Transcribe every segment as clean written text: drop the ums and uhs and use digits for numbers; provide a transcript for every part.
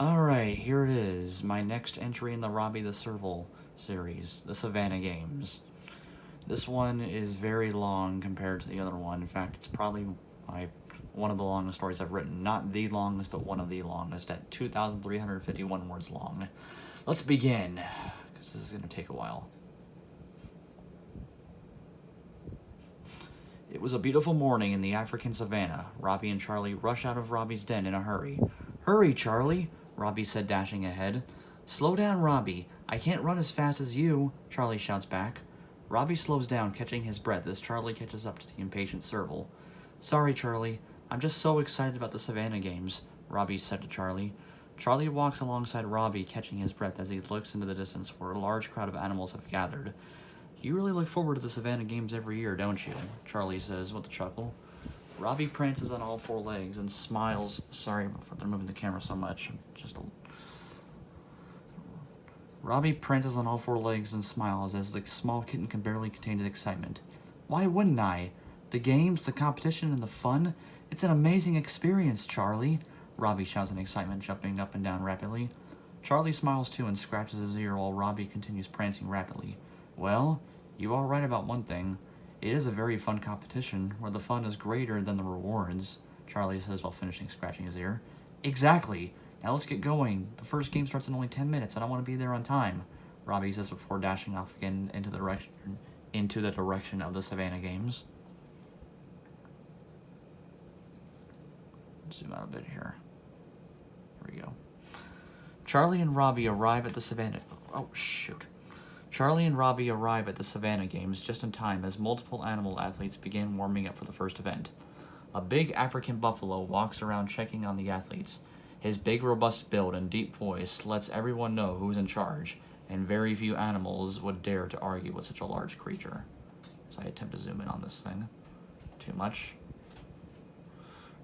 Alright, here it is. My next entry in the Robby the Serval series, the Savannah games. This one is very long compared to the other one. In fact, it's probably one of the longest stories I've written. Not the longest, but one of the longest, at 2,351 words long. Let's begin, because this is going to take a while. It was a beautiful morning in the African savannah. Robby and Charlie rush out of Robby's den in a hurry. "Hurry, Charlie," Robby said, dashing ahead. "Slow down, Robby. I can't run as fast as you," Charlie shouts back. Robby slows down, catching his breath as Charlie catches up to the impatient Serval. "Sorry, Charlie. I'm just so excited about the Savannah games," Robby said to Charlie. Charlie walks alongside Robby, catching his breath as he looks into the distance where a large crowd of animals have gathered. "You really look forward to the Savannah games every year, don't you?" Charlie says with a chuckle. Robby prances on all four legs and smiles. Sorry for moving the camera so much. Robby prances on all four legs and smiles as the small kitten can barely contain his excitement. "Why wouldn't I? The games, the competition, and the fun. It's an amazing experience, Charlie," Robby shouts in excitement, jumping up and down rapidly. Charlie smiles too and scratches his ear while Robby continues prancing rapidly. "Well, you are right about one thing. It is a very fun competition, where the fun is greater than the rewards," Charlie says while finishing scratching his ear. "Exactly. Now let's get going. The first game starts in only 10 minutes, and I want to be there on time," Robby says before dashing off again into the direction of the Savannah games. Zoom out a bit here. Here we go. Charlie and Robby arrive at the Savannah... Oh, shoot. Charlie and Robby arrive at the Savannah games just in time as multiple animal athletes begin warming up for the first event. A big African buffalo walks around checking on the athletes. His big, robust build and deep voice lets everyone know who's in charge, and very few animals would dare to argue with such a large creature. As I attempt to zoom in on this thing. Too much.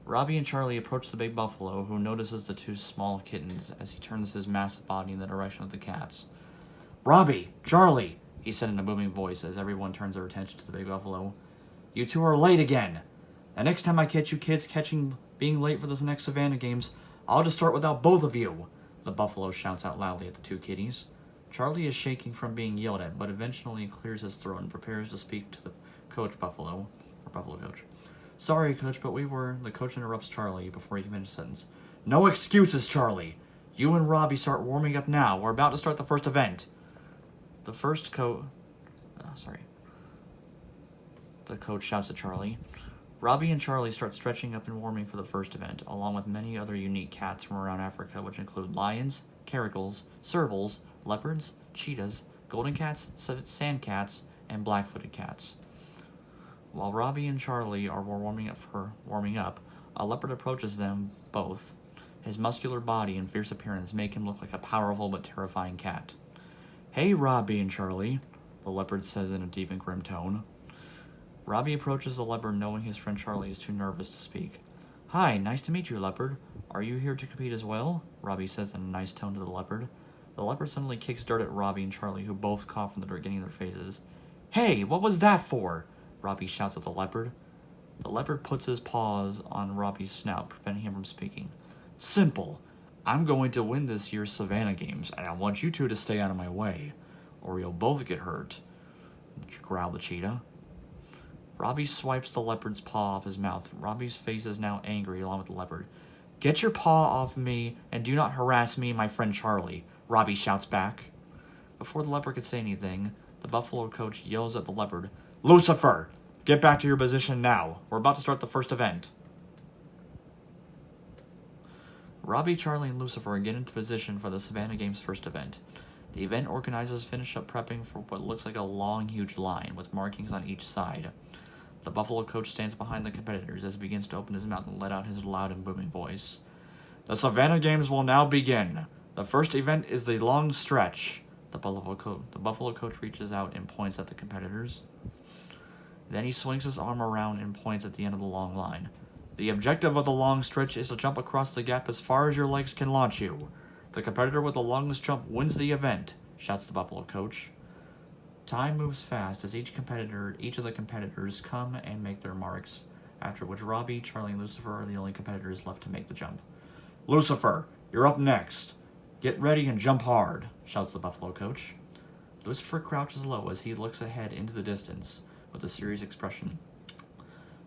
Robby and Charlie approach the big buffalo, who notices the two small kittens as he turns his massive body in the direction of the cats. "Robby, Charlie," he said in a booming voice as everyone turns their attention to the big buffalo. "You two are late again. The next time I catch you kids being late for this next Savannah games, I'll just start without both of you," the buffalo shouts out loudly at the two kitties. Charlie is shaking from being yelled at, but eventually clears his throat and prepares to speak to the buffalo coach. "Sorry, coach, but the coach interrupts Charlie before he can finish the sentence. "No excuses, Charlie. You and Robby start warming up now. We're about to start the first event." The coach shouts at Charlie. Robby and Charlie start stretching up and warming for the first event, along with many other unique cats from around Africa, which include lions, caracals, servals, leopards, cheetahs, golden cats, sand cats, and black-footed cats. While Robby and Charlie are warming up, a leopard approaches them both. His muscular body and fierce appearance make him look like a powerful but terrifying cat. "Hey, Robby and Charlie," the leopard says in a deep and grim tone. Robby approaches the leopard knowing his friend Charlie is too nervous to speak. "Hi, nice to meet you, leopard. Are you here to compete as well?" Robby says in a nice tone to the leopard. The leopard suddenly kicks dirt at Robby and Charlie, who both cough in the dirt getting in their faces. "Hey, what was that for?" Robby shouts at the leopard. The leopard puts his paws on Robby's snout, preventing him from speaking. "Simple. I'm going to win this year's Savannah games, and I want you two to stay out of my way, or you'll both get hurt," growled the cheetah. Robby swipes the leopard's paw off his mouth. Robby's face is now angry along with the leopard. "Get your paw off me, and do not harass me and my friend Charlie," Robby shouts back. Before the leopard could say anything, the buffalo coach yells at the leopard, "Lucifer, get back to your position now. We're about to start the first event." Robby, Charlie, and Lucifer get into position for the Savannah Games' first event. The event organizers finish up prepping for what looks like a long, huge line with markings on each side. The buffalo coach stands behind the competitors as he begins to open his mouth and let out his loud and booming voice. "The Savannah Games will now begin. The first event is the long stretch." The buffalo coach reaches out and points at the competitors. Then he swings his arm around and points at the end of the long line. "The objective of the long stretch is to jump across the gap as far as your legs can launch you. The competitor with the longest jump wins the event," shouts the buffalo coach. Time moves fast as each of the competitors come and make their marks, after which Robby, Charlie, and Lucifer are the only competitors left to make the jump. "Lucifer, You're up next. Get ready and jump hard, shouts the Buffalo coach. Lucifer crouches low as he looks ahead into the distance with a serious expression.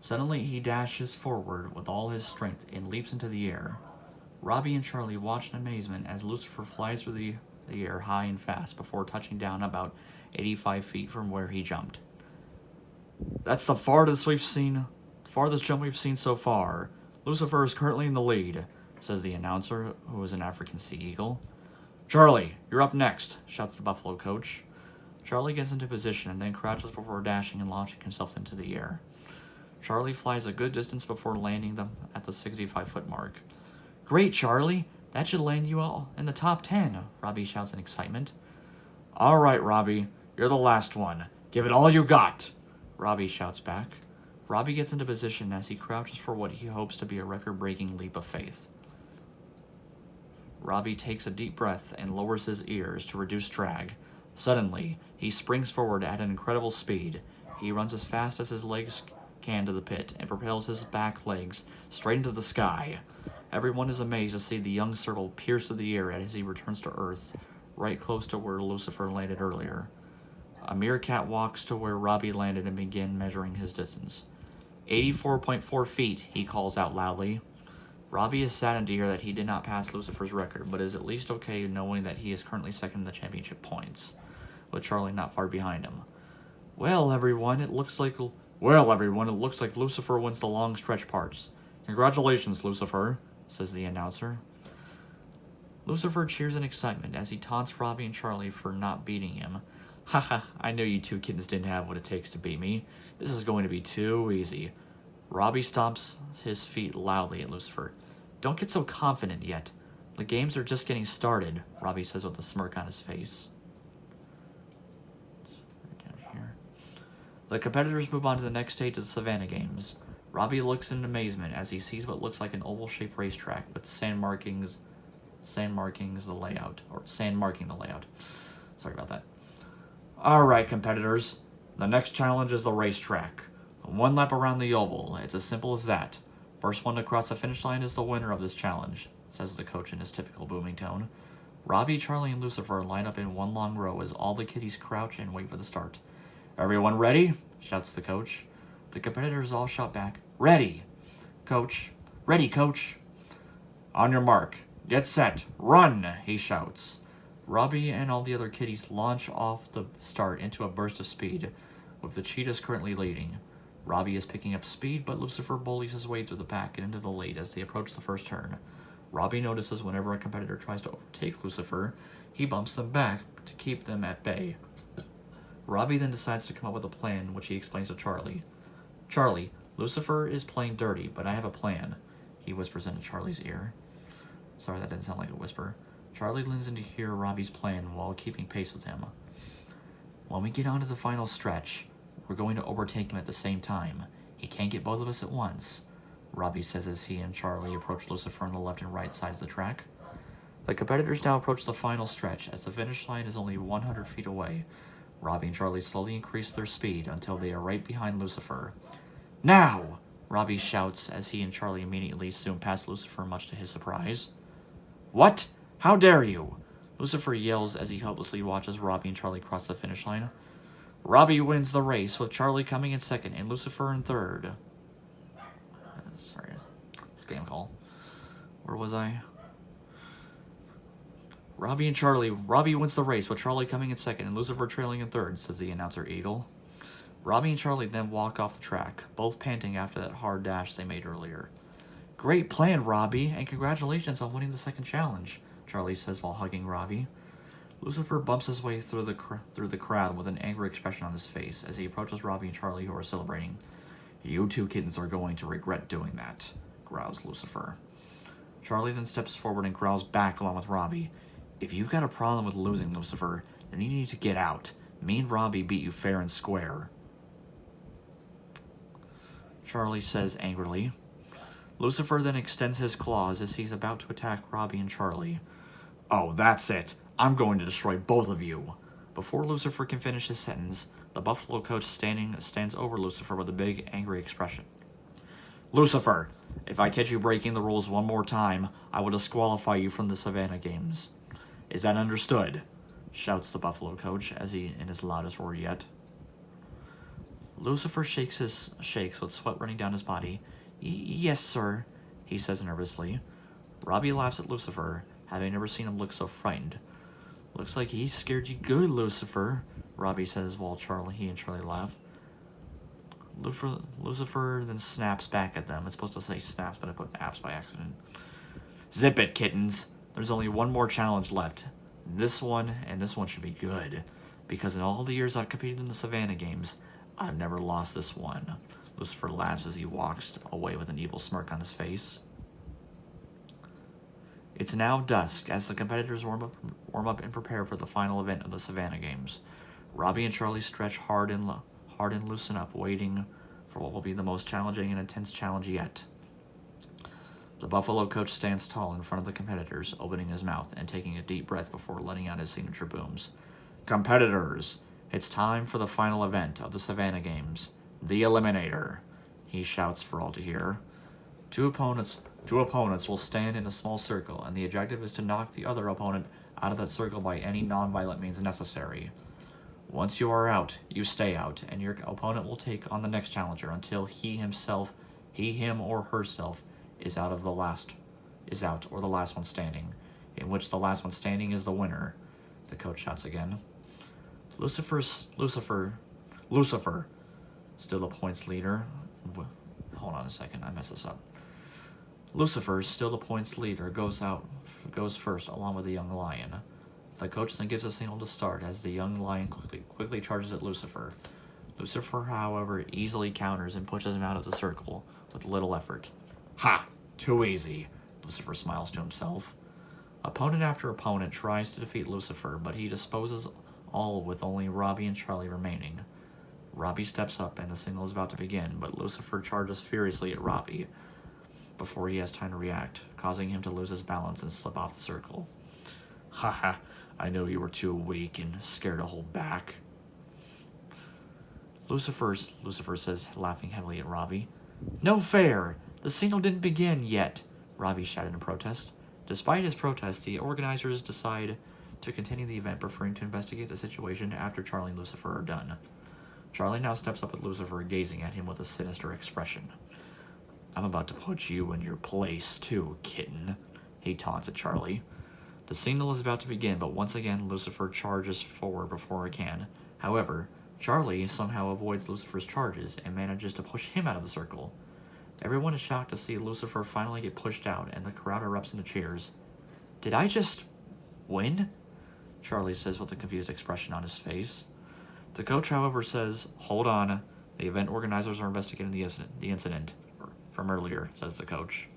Suddenly, he dashes forward with all his strength and leaps into the air. Robby and Charlie watch in amazement as Lucifer flies through the air high and fast before touching down about 85 feet from where he jumped. That's the farthest jump we've seen so far. Lucifer is currently in the lead, says the announcer, who is an African sea eagle. Charlie, you're up next, shouts the Buffalo coach. Charlie gets into position and then crouches before dashing and launching himself into the air. Charlie flies a good distance before landing them at the 65-foot mark. Great, Charlie! That should land you all in the top 10, Robby shouts in excitement. All right, Robby, you're the last one. Give it all you got, Robby shouts back. Robby gets into position as he crouches for what he hopes to be a record-breaking leap of faith. Robby takes a deep breath and lowers his ears to reduce drag. Suddenly, he springs forward at an incredible speed. He runs as fast as his legs can to the pit and propels his back legs straight into the sky. Everyone is amazed to see the young Serval pierce through the air as he returns to Earth, right close to where Lucifer landed earlier. A meerkat walks to where Robby landed and begins measuring his distance. 84.4 feet, he calls out loudly. Robby is saddened to hear that he did not pass Lucifer's record, but is at least okay knowing that he is currently second in the championship points, with Charlie not far behind him. Well, everyone, it looks like Lucifer wins the long stretch parts. Congratulations, Lucifer, says the announcer. Lucifer cheers in excitement as he taunts Robby and Charlie for not beating him. Haha, I know you two kittens didn't have what it takes to beat me. This is going to be too easy. Robby stomps his feet loudly at Lucifer. Don't get so confident yet. The games are just getting started, Robby says with a smirk on his face. Right down here. The competitors move on to the next stage of the Savannah games. Robby looks in amazement as he sees what looks like an oval-shaped racetrack with sand marking the layout. Sorry about that. Alright, competitors. The next challenge is the racetrack. One lap around the oval. It's as simple as that. First one to cross the finish line is the winner of this challenge, says the coach in his typical booming tone. Robby, Charlie, and Lucifer line up in one long row as all the kiddies crouch and wait for the start. Everyone ready? Shouts the coach. The competitors all shout back, Ready, coach. Ready, coach. On your mark. Get set. Run, he shouts. Robby and all the other kiddies launch off the start into a burst of speed, with the cheetahs currently leading. Robby is picking up speed, but Lucifer bullies his way through the pack and into the lead as they approach the first turn. Robby notices whenever a competitor tries to overtake Lucifer, he bumps them back to keep them at bay. Robby then decides to come up with a plan, which he explains to Charlie. Charlie, Lucifer is playing dirty, but I have a plan, he whispers into Charlie's ear. Sorry, that didn't sound like a whisper. Charlie leans in to hear Robby's plan while keeping pace with him. When we get onto the final stretch, we're going to overtake him at the same time. He can't get both of us at once, Robby says as he and Charlie approach Lucifer on the left and right sides of the track. The competitors now approach the final stretch as the finish line is only 100 feet away. Robby and Charlie slowly increase their speed until they are right behind Lucifer. Now! Robby shouts as he and Charlie immediately zoom past Lucifer, much to his surprise. What? How dare you? Lucifer yells as he helplessly watches Robby and Charlie cross the finish line. Robby wins the race, with Charlie coming in second and Lucifer in third. Sorry, scam call. Where was I? Robby wins the race, with Charlie coming in second and Lucifer trailing in third, says the announcer Eagle. Robby and Charlie then walk off the track, both panting after that hard dash they made earlier. Great plan, Robby, and congratulations on winning the second challenge, Charlie says while hugging Robby. Lucifer bumps his way through the crowd with an angry expression on his face as he approaches Robby and Charlie, who are celebrating. You two kittens are going to regret doing that, growls Lucifer. Charlie then steps forward and growls back along with Robby. If you've got a problem with losing, Lucifer, then you need to get out. Me and Robby beat you fair and square, Charlie says angrily. Lucifer then extends his claws as he's about to attack Robby and Charlie. Oh, that's it. I'm going to destroy both of you. Before Lucifer can finish his sentence, the Buffalo coach stands over Lucifer with a big, angry expression. Lucifer, If I catch you breaking the rules one more time, I will disqualify you from the Savannah Games. Is that understood? Shouts the Buffalo coach as he in his loudest roar yet. Lucifer shakes with sweat running down his body. Yes, sir, he says nervously. Robby laughs at Lucifer, having never seen him look so frightened. Looks like he scared you good, Lucifer, Robby says while he and Charlie laugh. Lucifer then snaps back at them. It's supposed to say snaps, but I put apps by accident. Zip it, kittens. There's only one more challenge left. This one, and this one should be good. Because in all the years I've competed in the Savannah Games, I've never lost this one. Lucifer laughs as he walks away with an evil smirk on his face. It's now dusk as the competitors warm up and prepare for the final event of the Savannah Games. Robby and Charlie stretch hard and loosen up, waiting for what will be the most challenging and intense challenge yet. The Buffalo coach stands tall in front of the competitors, opening his mouth and taking a deep breath before letting out his signature booms. Competitors, it's time for the final event of the Savannah Games, the Eliminator, he shouts for all to hear. Two opponents will stand in a small circle, and the objective is to knock the other opponent out of that circle by any non-violent means necessary. Once you are out, you stay out, and your opponent will take on the next challenger until he, him, or herself is out, or the last one standing, in which the last one standing is the winner. The coach shouts again. Lucifer, still the points leader. Hold on a second, I messed this up. Lucifer, still the points leader, goes first along with the young lion. The coach then gives a signal to start as the young lion quickly charges at Lucifer. Lucifer, however, easily counters and pushes him out of the circle with little effort. Ha! Too easy, Lucifer smiles to himself. Opponent after opponent tries to defeat Lucifer, but he disposes all with only Robby and Charlie remaining. Robby steps up and the signal is about to begin, but Lucifer charges furiously at Robby before he has time to react, causing him to lose his balance and slip off the circle. Haha, I know you were too weak and scared to hold back. Lucifer says, laughing heavily at Robby. No fair! The signal didn't begin yet, Robby shouted in protest. Despite his protest, the organizers decide to continue the event, preferring to investigate the situation after Charlie and Lucifer are done. Charlie now steps up at Lucifer, gazing at him with a sinister expression. I'm about to put you in your place, too, kitten, he taunts at Charlie. The signal is about to begin, but once again, Lucifer charges forward before it can. However, Charlie somehow avoids Lucifer's charges and manages to push him out of the circle. Everyone is shocked to see Lucifer finally get pushed out, and the crowd erupts into cheers. Did I just win? Charlie says with a confused expression on his face. The coach, however, says, hold on, the event organizers are investigating the incident from earlier, says the coach.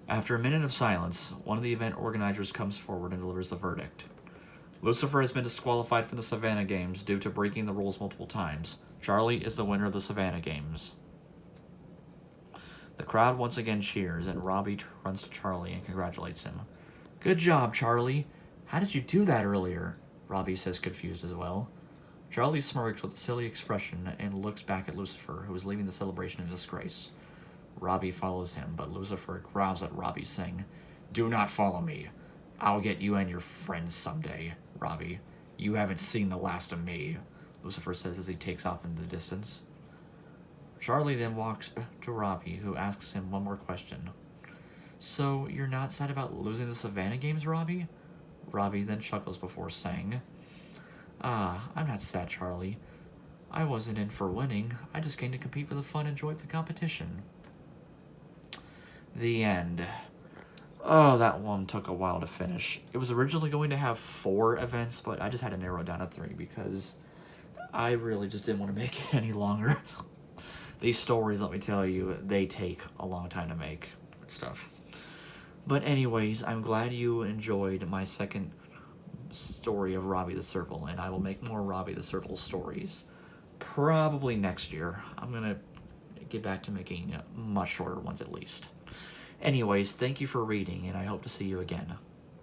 After a minute of silence, one of the event organizers comes forward and delivers the verdict. Lucifer has been disqualified from the Savannah Games due to breaking the rules multiple times. Charlie is the winner of the Savannah Games. The crowd once again cheers, and Robby runs to Charlie and congratulates him. Good job, Charlie. How did you do that earlier? Robby says, confused as well. Charlie smirks with a silly expression and looks back at Lucifer, who is leaving the celebration in disgrace. Robby follows him, but Lucifer growls at Robby, saying, Do not follow me. I'll get you and your friends someday, Robby. You haven't seen the last of me, Lucifer says as he takes off into the distance. Charlie then walks back to Robby, who asks him one more question. So, you're not sad about losing the Savannah Games, Robby? Robby then chuckles before saying, I'm not sad, Charlie. I wasn't in for winning. I just came to compete for the fun and joy of the competition. The end. Oh, that one took a while to finish. It was originally going to have 4 events, but I just had to narrow it down to 3 because I really just didn't want to make it any longer. These stories, let me tell you, they take a long time to make stuff. But anyways, I'm glad you enjoyed my second story of Robby the Serval, and I will make more Robby the Serval stories probably next year. I'm going to get back to making much shorter ones at least. Anyways, thank you for reading, and I hope to see you again.